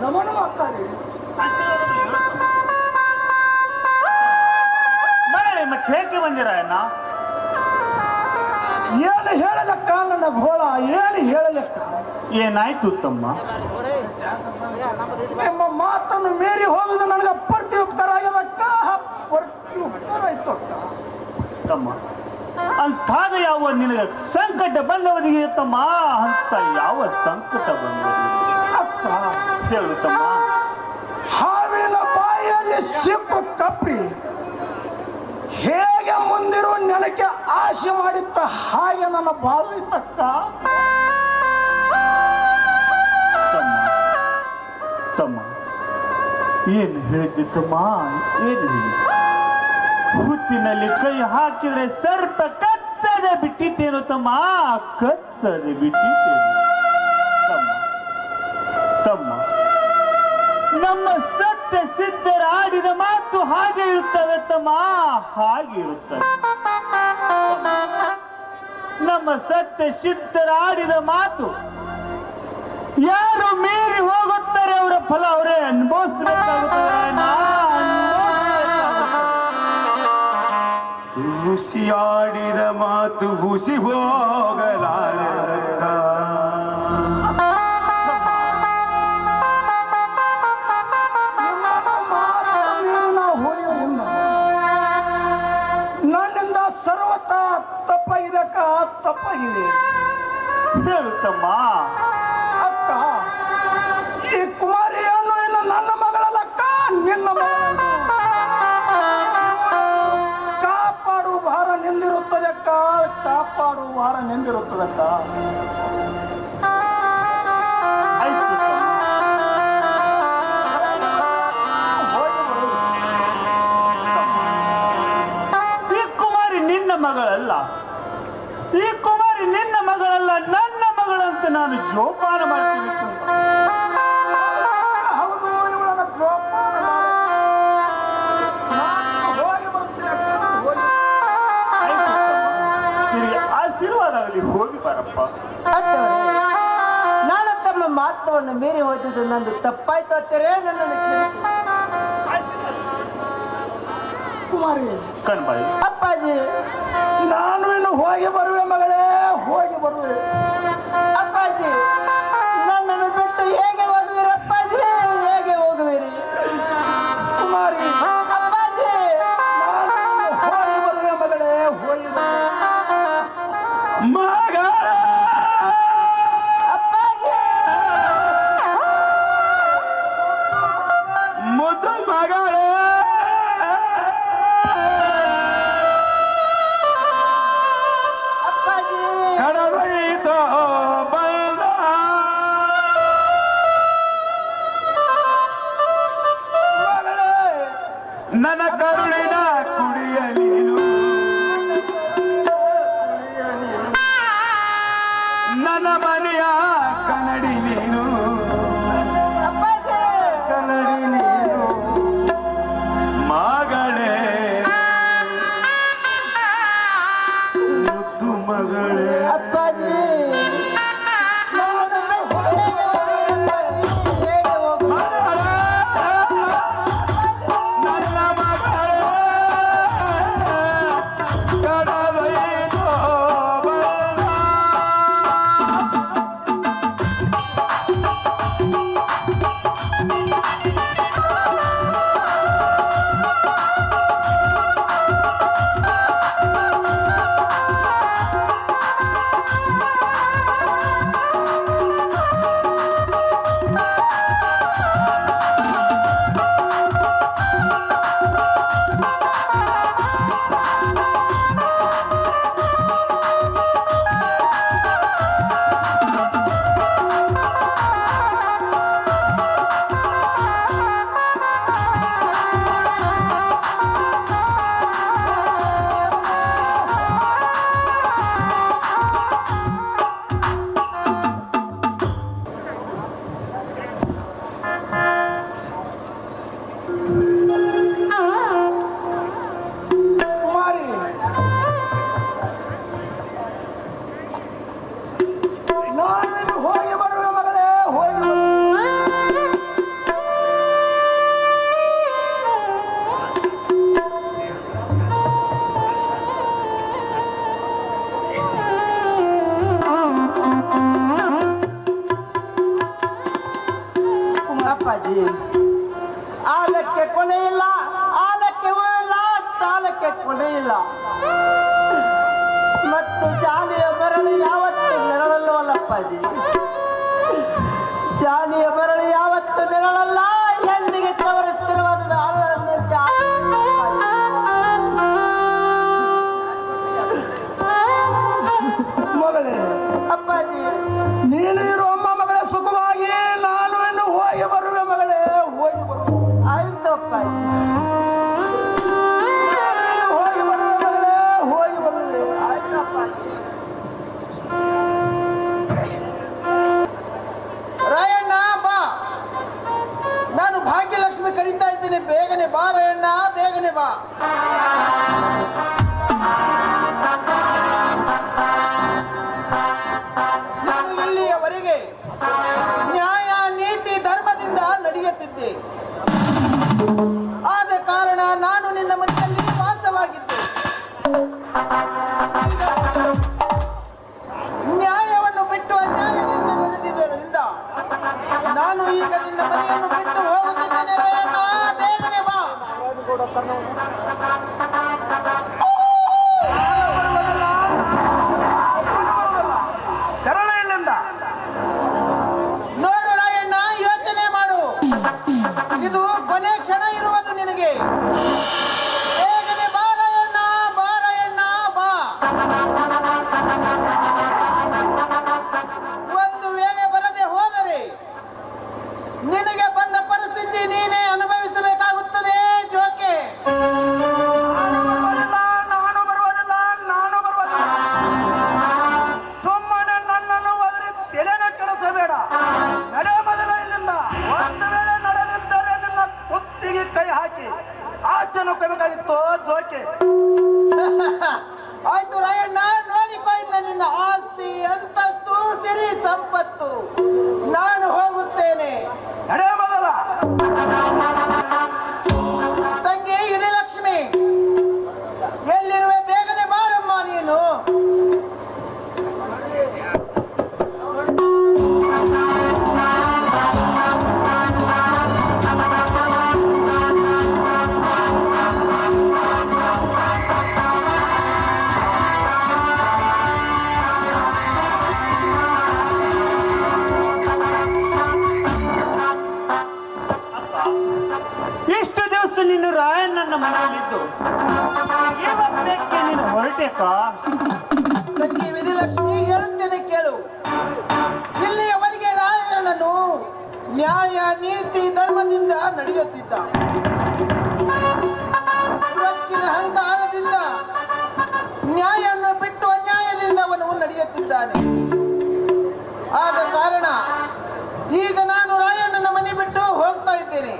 ನಮ ನಮ ಅಕ್ಕಾದೇವಿ. ಮರಳಿ ಮತ್ತೆ ಹೇಗೆ ಬಂದಿರ ಅಣ್ಣ? ಏನು ಹೇಳಲಕ್ಕ ನನ್ನ ಘೋಳ, ಏನು ಹೇಳಲಕ್ಕ? ಏನಾಯ್ತು ತಮ್ಮ? ನಿಮ್ಮ ಮಾತನ್ನು ಮೀರಿ ಹೋಗುದು ನನಗೆ ಪ್ರತಿ ಉಪಕಾರ ಆಗ್ಯದಕ್ಕ, ಪ್ರತಿ ಉಪಕಾರ ಆಯ್ತು ಅಕ್ಕ. ತಮ್ಮ ಅಂತಾದ ಯಾವ ನಿನಗೆ ಸಂಕಟ ಬಂದವನಿಗೆ ತಮ್ಮ, ಅಂತ ಯಾವ ಸಂಕಟ ಬಂದವನಿಗೆ ಅಕ್ಕ ಹೇಳು ತಮ್ಮ. ಹಾವಿನ ಬಾಯಲ್ಲಿ ಸಿಪ್ಪು ಕಪ್ಪಿ ಹೇಗೆ ಮುಂದಿರುವ ನೆನಕ್ಕೆ ಆಸೆ ಮಾಡಿತ್ತ ಹಾಗೆ ನನ್ನ ಬಾಳು ಇತ್ತಕ್ಕ. ತಮ್ಮ ಏನು ಹೇಳಿದ್ದೆ ತಮ್ಮ? ಏನು ಹೇಳಿ? ಹುತ್ತಿನಲ್ಲಿ ಕೈ ಹಾಕಿದ್ರೆ ಸರ್ಪ ಕಚ್ಚದೆ ಬಿಟ್ಟಿದ್ದೇನು ತಮ್ಮ, ಕಚ್ಚದೆ ಬಿಟ್ಟಿದ್ದೇನು ತಮ್ಮ. ತಮ್ಮ ನಮ್ಮ ಸತ್ಯ ಸಿದ್ಧರ ಆಡಿದ ಮಾತು ಹಾಗೆ ಇರುತ್ತವೆ ತಮ್ಮ, ಹಾಗೆ ಇರುತ್ತವೆ. ನಮ್ಮ ಸತ್ಯ ಸಿದ್ಧರ ಆಡಿದ ಮಾತು ಯಾರು ಮೀರಿ ಹೋಗುತ್ತಾರೆ ಅವರ ಫಲ ಅವರೇ ಅನುಭವಿಸಬೇಕಾಗುತ್ತದೆ. ಹುಸಿಯಾಡಿದ ಮಾತು ಹುಸಿ ಹೋಗಲಾರ. ನನ್ನಿಂದ ಸರ್ವತ ತಪ್ಪಾಗಿದೆ ಅಕ್ಕ, ತಪ್ಪಾಗಿದೆ. ಹೇಳುತ್ತಮ್ಮ. ಅಕ್ಕ ಈ ಕುಮಾರಿಯನ್ನು ಇನ್ನು ನನ್ನ ಮಗಳಲ್ಲಕ್ಕ, ನಿನ್ನ ಮಗಳು. ಕಾಪಾಡುವ ಭಾರ ನಿಂದಿರುತ್ತದಕ್ಕ, ಕಾಪಾಡುವ ಭಾರ ನಿಂದಿರುತ್ತದಕ್ಕ. ಈ ಕುಮಾರಿ ನಿನ್ನ ಮಗಳಲ್ಲ, ಈ ಕುಮಾರಿ ನಿನ್ನ ಮಗಳಲ್ಲ, ನನ್ನ ಮಗಳಂತ ನಾನು ಜೋಪಾನ ಮಾಡ್ತೀನಿ. ಹೌದು, ಇವಳನ್ನ ಜೋಪಾನ ಹೋಗಿ ಬರ್ತೀನಿ ಅಕ್ಕ, ನಿನಗೆ ಆಶೀರ್ವಾದ ಆಗಲಿ, ಹೋಗಿ ಬಾರಪ್ಪ. ನಾನು ತಮ್ಮ ಮಾತವನ್ನು ಮೀರಿ ಹೋದಿದ್ದು ನಂದು ತಪ್ಪಾಯ್ತು ಅಂತಾರೆ, ನನ್ನನ್ನು ಕ್ಷಮಿಸಿ. ಕುಮಾರಿ ಕಣ್ಬಾಯಿ. ಅಪ್ಪಾಜಿ ನಾನು ಇನ್ನು ಹೋಗಿ ಬರುವೆ ಮಗಳೇ, ಹೋಗಿ ಬರುವೆ. ಅಪ್ಪಾಜಿ ನನ್ನನ್ನು ಬಿಟ್ಟು ಹೇಗೆ ಹೋಗುವಿರಿ ಅಪ್ಪಾಜಿ, ಹೇಗೆ ಹೋಗುವಿರಿ? ಕುಮಾರಿ ಅಪ್ಪಾಜಿ ನಾನು ಹೋಗಿ ಬರುವೆ ಮಗಳೇ, ಹೋಗಿ ಬರುವೆ. ಮಗಳ ಅಪ್ಪಾಜಿ ಮುದ್ದು ಮಗಳೇ, ಅಪ್ಪಾಜಿ ಕಡಲೈತ ಬಂದ ಮಗಳೇ, ನನ್ನ ಕರುಳಿನ ಕುಡಿಯ ನೀನು, ನನ್ನ ಮನೆಯ ಕನ್ನಡಿ ನೀನು, ಅಪ್ಪಾಜಿ ಕನ್ನಡಿ ನೀನು ಮಗಳೇ, ಮುದ್ದು ಮಗಳೇ. ಅಪ್ಪಾಜಿ ನನ್ನನ್ನು ಬಿಟ್ಟು ಹೇಗೆ ಹೋಗುವಿರಿ? ನನ್ನ ಮಗಳೇ, ಅಪ್ಪಾಜಿ ಆಲಕ್ಕೆ ಕೊನೆ ಇಲ್ಲ, ಆಲಕ್ಕೆ ಇಲ್ಲ, ತಾಲಕ್ಕೆ ಕೊನೆ ಇಲ್ಲ. ಮತ್ತು ಜಾಲಿಯ ಮರಳು ಯಾವತ್ತು ನೆರಳಲ್ಲವಲ್ಲ ಅಪ್ಪಾಜಿ, ಜಾಲಿಯ ಮರಳು ಯಾವತ್ತು ನೆರಳಲ್ಲ. ಎಂದಿಗೆ ತವರ ಸ್ಥಿರವಾದ ಮಗಳೇ, ಅಪ್ಪಾಜಿ ನೀನು ಇರುವ ಮಗಳೇ ಸುಖವಾಗಿ ನಾನು ಇನ್ನು ಹೋಗಿ ಬರುವೆ ಮಗಳೇ, ಹೋಗಿ ಬರುವೆ. ಆಯ್ತು ಅಪ್ಪಾಜಿ, ಹೋಗಿ ಬರುವೆ ಮಗಳೇ, ಹೋಗಿ ಬರುವೆ. ಆಯ್ತು ಅಪ್ಪಾಜಿ. ರಾಯಣ್ಣ ಬಾ, ನಾನು ಭಾಗ್ಯಲಕ್ಷ್ಮಿ ಕರೀತಾ ಇದ್ದೀನಿ, ಬೇಗನೆ ಬಾ ರಾಯಣ್ಣ, ಬೇಗನೆ ಬಾ. ನಾನು ಇಲ್ಲಿಯವರೆಗೆ ನ್ಯಾಯ ನೀತಿ ಧರ್ಮದಿಂದ ನಡೆಯುತ್ತಿದ್ದೆ. ಆದ ಕಾರಣ ನಾನು ನಿನ್ನ ಮನೆಯಲ್ಲಿ ವಾಸವಾಗಿದ್ದೆ. ನ್ಯಾಯವನ್ನು ಬಿಟ್ಟು ಅನ್ಯಾಯದಿಂದ ನಡೆದಿದ್ದರಿಂದ ನಾನು ಈಗ ನಿನ್ನ ಮನೆಯನ್ನು ಬಿಟ್ಟು ಹೋಗುತ್ತಿದ್ದೇನೆ. ರಾಯಣ್ಣ ಬೇಗನೆ ಬಾ. ತೆರಳು ಇಲ್ಲಿಂದ. ನೋಡು ರಾಯಣ್ಣ, ಯೋಚನೆ ಮಾಡು, ಇದು ಕೊನೆ ಕ್ಷಣ ಇರುವುದು ನಿನಗೆ. ಬೇಗನೆ ಬಾ ರಾಯಣ್ಣ, ಬಾ ರಾಯಣ್ಣ ಬಾ. ಒಂದು ವೇಳೆ ಬರದೆ ಹೋದರೆ ನಿನಗೆ ಬಂದ ಪರಿಸ್ಥಿತಿ ನೀನೇ ಅನುಭವಿಸಬೇಕಾಗುತ್ತದೆ ಜೋಕೆ. ನಾನು ಬರುವುದಿಲ್ಲ, ನಾನು ಬರುವುದಿಲ್ಲ. ಸುಮ್ಮನೆ ನನ್ನನ್ನು ಒದರಿ ತೆರೆನ ಕೆಡಿಸಬೇಡ. ನಡೆ ಮೊದಲ ಇಲ್ಲಿಂದ. ಒಂದು ವೇಳೆ ನಡೆದಿದ್ದರೆ ನಿನ್ನ ಕುತ್ತಿಗೆ ಕೈ ಹಾಕಿ ಆಚೆನು ಕಬೇಕಾಗಿತ್ತು ಜೋಕೆ. ಆಯ್ತು ರಾಯಣ್ಣ, ನೋಡಿಕೊ ಇನ್ನ ನಿನ್ನ ಆಸ್ತಿ ಅಂತಸ್ತು ಸಿರಿ ಸಂಪತ್ತು. ನಾನು ಹೋಗುತ್ತೇನೆ. ನಡೆ ಮೊದಲ. ತಂಗಿ ಇದೆ ಲಕ್ಷ್ಮಿ, ಎಲ್ಲಿರುವೆ? ಬೇಗನೆ ಬಾರಮ್ಮ ನೀನು. ಇಷ್ಟು ದಿವಸ ನೀನು ರಾಯಣ್ಣನ ಮನೆಯಲ್ಲಿದ್ದು ಇವತ್ತಕ್ಕೆ ನೀನು ಹೊರಟೇಕ? ತಂಗಿ ವಿಧಿಲಕ್ಷ್ಮಿ, ಹೇಳುತ್ತೇನೆ ಕೇಳು. ಇಲ್ಲಿಯವರೆಗೆ ರಾಯಣ್ಣನು ನ್ಯಾಯ ನೀತಿ ಧರ್ಮದಿಂದ ನಡೆಯುತ್ತಿದ್ದ. ಇವತ್ತಿನ ಅಹಂಕಾರದಿಂದ ನ್ಯಾಯವನ್ನು ಬಿಟ್ಟು ಅನ್ಯಾಯದಿಂದ ಅವನು ನಡೆಯುತ್ತಿದ್ದಾನೆ. ಆದ ಕಾರಣ ಈಗ ನಾನು ರಾಯಣ್ಣನ ಮನೆ ಬಿಟ್ಟು ಹೋಗ್ತಾ ಇದ್ದೇನೆ.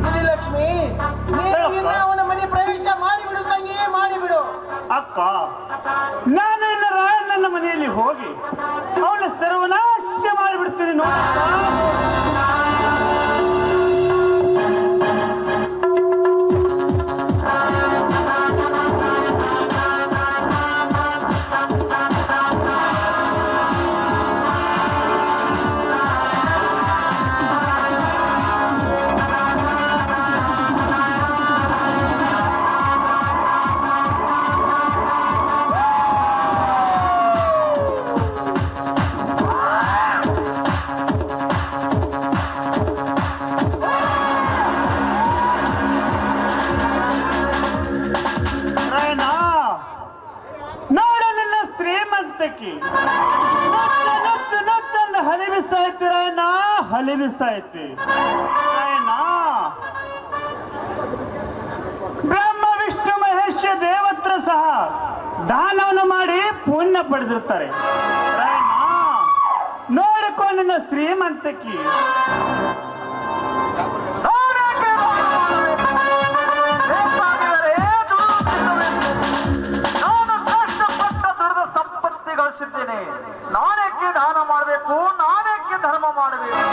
ವಿಧಿಲಕ್ಷ್ಮಿ, ನೀನು ಇನ್ನು ಅವನ ಮನೆ ಪ್ರವೇಶ ಮಾಡಿಬಿಡು ತಂಗಿ, ಮಾಡಿಬಿಡು. ಅಕ್ಕ, ನಾನು ಇನ್ನು ರಾಯಣ್ಣನ ಮನೆಯಲ್ಲಿ ಹೋಗಿ ಅವನ ಸರ್ವನಾಶ ಮಾಡಿಬಿಡ್ತೀನಿ ನೋಡಿ. ಹಲಿಬಿಸಾಯ್ತಿ. ಬ್ರಹ್ಮ ವಿಷ್ಣು ಮಹೇಶ ದೇವತ್ರ ಸಹ ದಾನವನ್ನು ಮಾಡಿ ಪುಣ್ಯ ಪಡೆದಿರ್ತಾರೆ. ನೋಡಿಕೊ ನಿನ್ನ ಶ್ರೀಮಂತಕಿ. ನಾನು ಕಷ್ಟಪಟ್ಟ ದುಡಿದ ಸಂಪತ್ತಿ ಗಳಿಸಿದ್ದೇನೆ. ನಾನೇಕೆ ದಾನ ಮಾಡಬೇಕು, ನಾನೇಕೆ ಧರ್ಮ ಮಾಡಬೇಕು?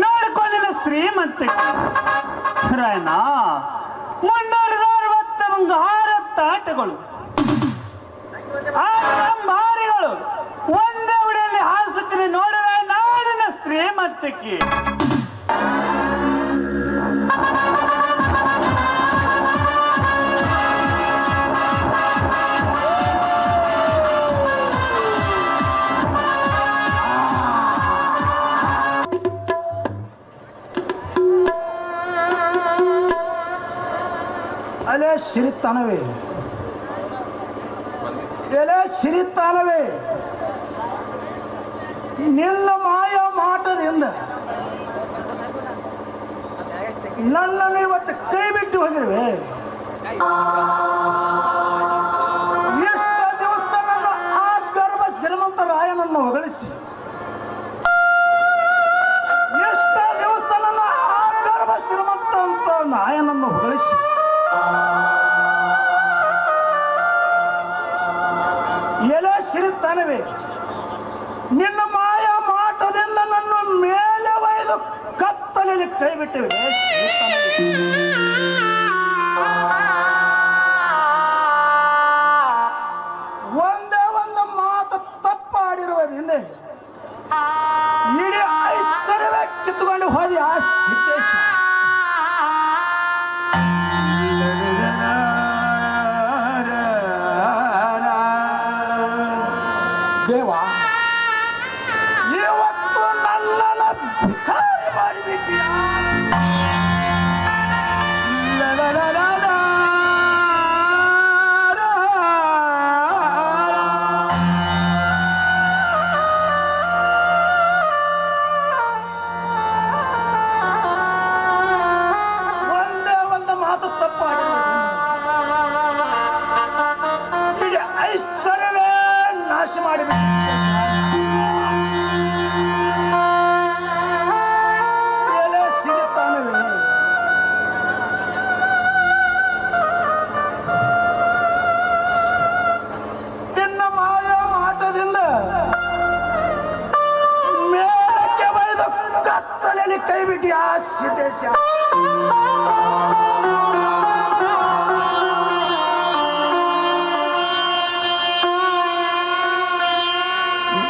ನೋಡ್ಕೊ ನಿನ್ನ ಶ್ರೀಮಂತಕಿ. ರಾಯಣ್ಣ, 360 ಬಂಗಾರ ತಾಟಗಳು ಆ ಮಾರಿಗಳು ಒಂದೇ ಉಡಿಯಲ್ಲಿ ಹಾಸುತ್ತೀನಿ ನೋಡಿದ ನಾಡಿನ ಶ್ರೀಮಂತಕ್ಕೆ ಅಲೆ ಸಿರಿತಾನವೇ ಎಲೆ ಸಿರಿತಾನವೇ ನಿನ್ನ ಮಾಯ ಮಾಟದಿಂದ ನನ್ನನ್ನು ಇವತ್ತು ಕೈ ಬಿಟ್ಟು ಹೋಗಿರುವೆ. ಎಷ್ಟು ದಿವಸ ನನ್ನ ಆ ಗರ್ಭ ಶ್ರೀಮಂತ ರಾಯನನ್ನು ಹೊಗಳಿಸಿ, ಎಷ್ಟು ದಿವಸ ನನ್ನ ಆ ಗರ್ಭ ಶ್ರೀಮಂತ ಅಂತ ನಾಯನನ್ನು ಹೊಗಳಿಸಿ ಎಲೆ ಸಿರಿತಾನವೇ ನಿನ್ನ ಮಾಯ ಮಾಟದಿಂದ ನನ್ನ ಮೇಲೆ ಒಯ್ದು ಕತ್ತಲಲ್ಲಿ ಕೈ ಬಿಟ್ಟಿವೆ. ಒಂದೇ ಒಂದು ಮಾತು ತಪ್ಪಾಡಿರುವುದರಿಂದ ಇಡೀ ಐಶ್ವರ್ಯವೇ ಕಿತ್ತುಕೊಂಡು ಹೋದಿ ಆ ಸಿದ್ದೇಶ. ದೇವ ಇವತ್ತು ನನ್ನನ್ನು ಭಿಕಾರಿ ಮಾಡಿಬಿಟ್ಟಿಯ. ಒಂದೇ ಒಂದು ಮಾತು ತಪ್ಪಾಡಿರುವುದರಿಂದ ಇಡೀ ಐಶ್ವರ್ಯವೇ ನಾಶ ಮಾಡಿಬಿಟ್ಟು ಸಿರಿತಾನವೇ ನಿನ್ನ ಮಾಯ ಮಾಟದಿಂದ ಮೇಲಕ್ಕೆ ಬೈದು ಕತ್ತಲಲ್ಲಿ ಕೈ ಬಿಟ್ಟು ಆ ಸಿದ್ದೇಶ.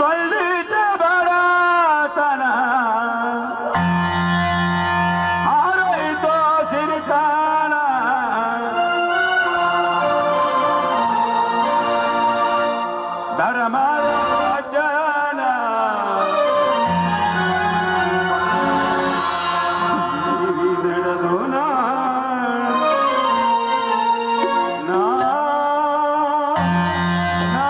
ಬಳ್ಳಿದ ಬಡತನ ಹಾರೋಯ್ತೋ ಸಿರಿತಾನ, ಧರ್ಮದ ಜನ ನಡೆದು ನಾ ಆ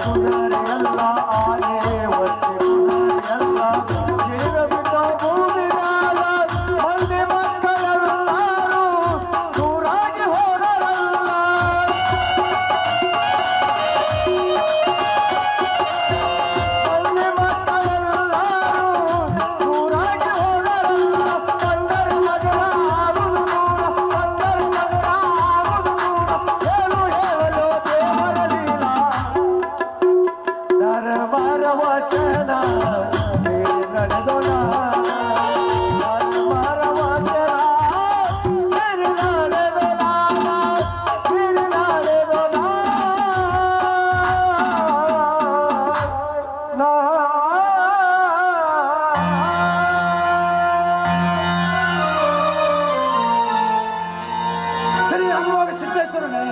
ಪುಜಾರಿಯಲ್ಲ ಆನೆ ಒತ್ತೆ ಪುಜಾರಿಯಲ್ಲ ಜೀವಬಿದ್ದ ಭೂಮಿಯಾಲ ಮಂದಿ ಮಕ್ಕಳೆಲ್ಲರೂ ದೂರಾಗಿ ಹೋದರಲ್ಲ ಮಂದಿ ಮಕ್ಕಳೆಲ್ಲರೂ ದೂರಾಗಿ ಹೋದರಲ್ಲ ಬಂದರ ಮಗನ ಆಗುದು ದೂರ ಬಂದರ ಮಗನ ಆಗುದು ದೂರ ಏನು ಹೇಳಲು ದೇವರ ಲೀಲಾ ದರಬಾರ ವಚನ ಬೇರೆ ನಡೆದೋಣ ದರಬಾರ ವಚನ ಬೇರೆ ನಡೆದೋಣ ಬೇರೆ ನಡೆದೋಣ ಸರಿ ಅನ್ನುವಾಗ ಸಿದ್ದೇಶ್ವರನೇ,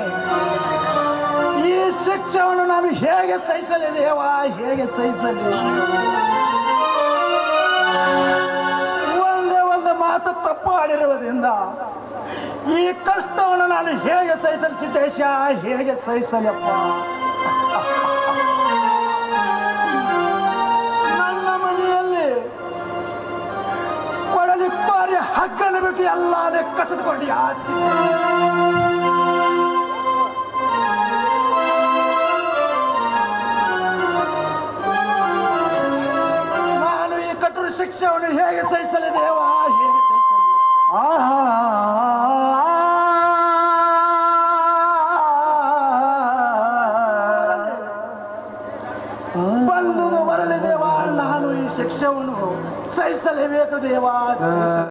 ಈ ಶಿಕ್ಷೆಯನ್ನು ನಾನು ಹೇಗೆ ಸಹಿಸಲಿ ದೇವ, ಹೇಗೆ ಸಹಿಸಲಿ? ಒಂದೇ ಒಂದು ಮಾತು ತಪ್ಪು ಆಡಿರುವುದರಿಂದ ಈ ಕಷ್ಟವನ್ನು ನಾನು ಹೇಗೆ ಸಹಿಸಲಿ ಸಿದ್ದೇಶ, ಹೇಗೆ ಸಹಿಸಲಪ್ಪ? ನನ್ನ ಮನೆಯಲ್ಲಿ ಕೊಡಲಿ ಕೋರಿ ಹಗ್ಗನ್ನು ಬಿಟ್ಟು ಎಲ್ಲಾನೇ ಕಸಿದುಕೊಂಡು ಆಸೆ ನಾನು ಈ ಕಠೋರ ಶಿಕ್ಷೆಯನ್ನು ಹೇಗೆ ಸಹಿಸಲಿ ದೇವ, ಹೇಗೆ ಸಹಿಸಲಿ? ಬಂದುದು ಬರಲಿ ದೇವ, ನಾನು ಈ ಶಿಕ್ಷೆಯನ್ನು ಸಹಿಸಲೇಬೇಕು ದೇವ.